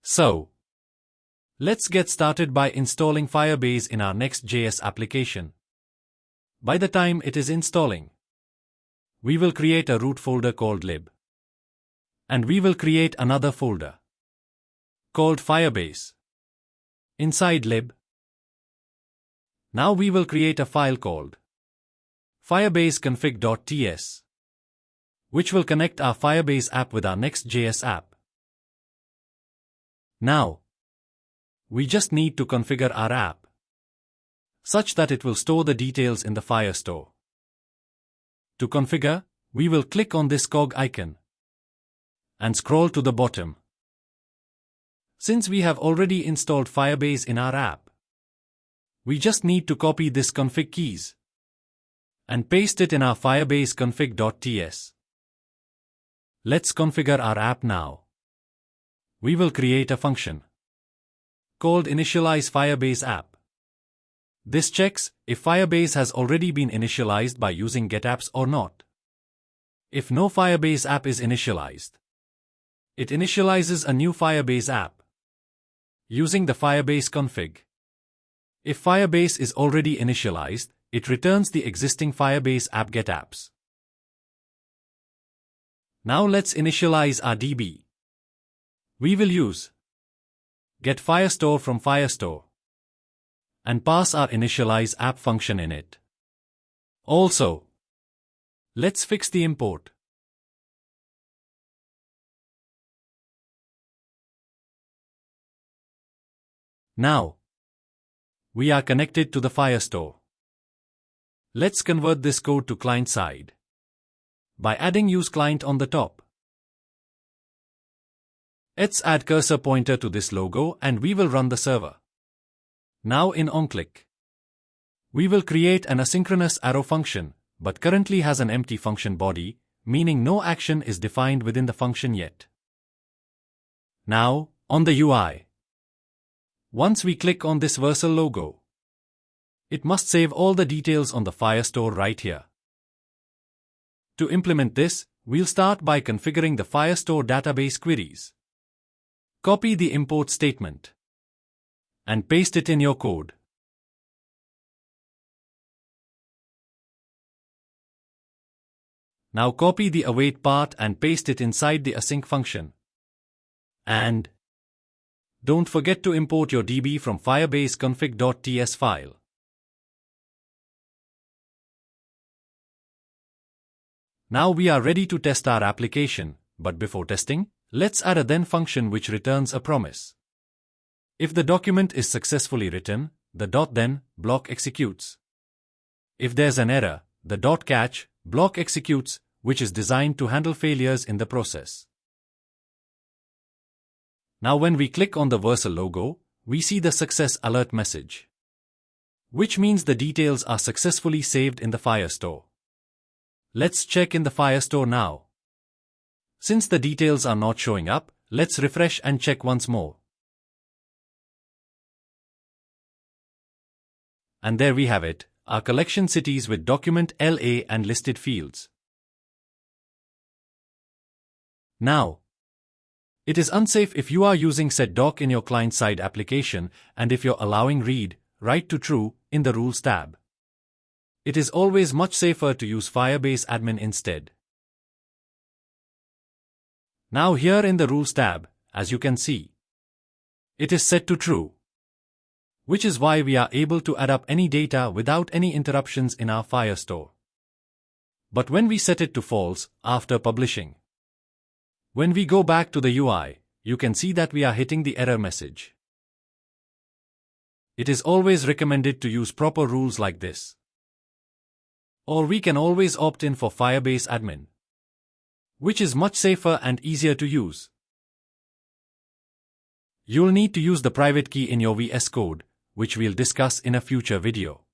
So, let's get started by installing Firebase in our Next.js application. By the time it is installing, we will create a root folder called lib. And we will create another folder called Firebase inside lib. Now we will create a file called firebaseconfig.ts, which will connect our Firebase app with our Next.js app. Now, we just need to configure our app such that it will store the details in the Firestore. To configure, we will click on this cog icon and scroll to the bottom. Since we have already installed Firebase in our app, we just need to copy this config keys and paste it in our firebaseconfig.ts. Let's configure our app now. We will create a function called initialize Firebase app. This checks if Firebase has already been initialized by using getApps or not. If no Firebase app is initialized, it initializes a new Firebase app using the Firebase config. If Firebase is already initialized, it returns the existing Firebase app getApps. Now let's initialize our DB. We will use getFirestore from Firestore and pass our initialize app function in it. Also, let's fix the import. Now, we are connected to the Firestore. Let's convert this code to client side by adding useClient on the top. Let's add cursor pointer to this logo and we will run the server. Now in onClick, we will create an asynchronous arrow function, but currently has an empty function body, meaning no action is defined within the function yet. Now, on the UI, once we click on this Vercel logo, it must save all the details on the Firestore right here. To implement this, we'll start by configuring the Firestore database queries. Copy the import statement and paste it in your code. Now copy the await part and paste it inside the async function. And don't forget to import your DB from firebaseconfig.ts file. Now we are ready to test our application, but before testing, let's add a then function which returns a promise. If the document is successfully written, the .then block executes. If there's an error, the .catch block executes, which is designed to handle failures in the process. Now when we click on the Vercel logo, we see the success alert message, which means the details are successfully saved in the Firestore. Let's check in the Firestore now. Since the details are not showing up, let's refresh and check once more. And there we have it, our collection cities with document LA and listed fields. Now, it is unsafe if you are using setDoc in your client-side application and if you're allowing read, write to true in the rules tab. It is always much safer to use Firebase admin instead. Now here in the rules tab, as you can see, it is set to true, which is why we are able to add up any data without any interruptions in our Firestore. But when we set it to false after publishing, when we go back to the UI, you can see that we are hitting the error message. It is always recommended to use proper rules like this. Or we can always opt in for Firebase admin, which is much safer and easier to use. You'll need to use the private key in your VS Code, which we'll discuss in a future video.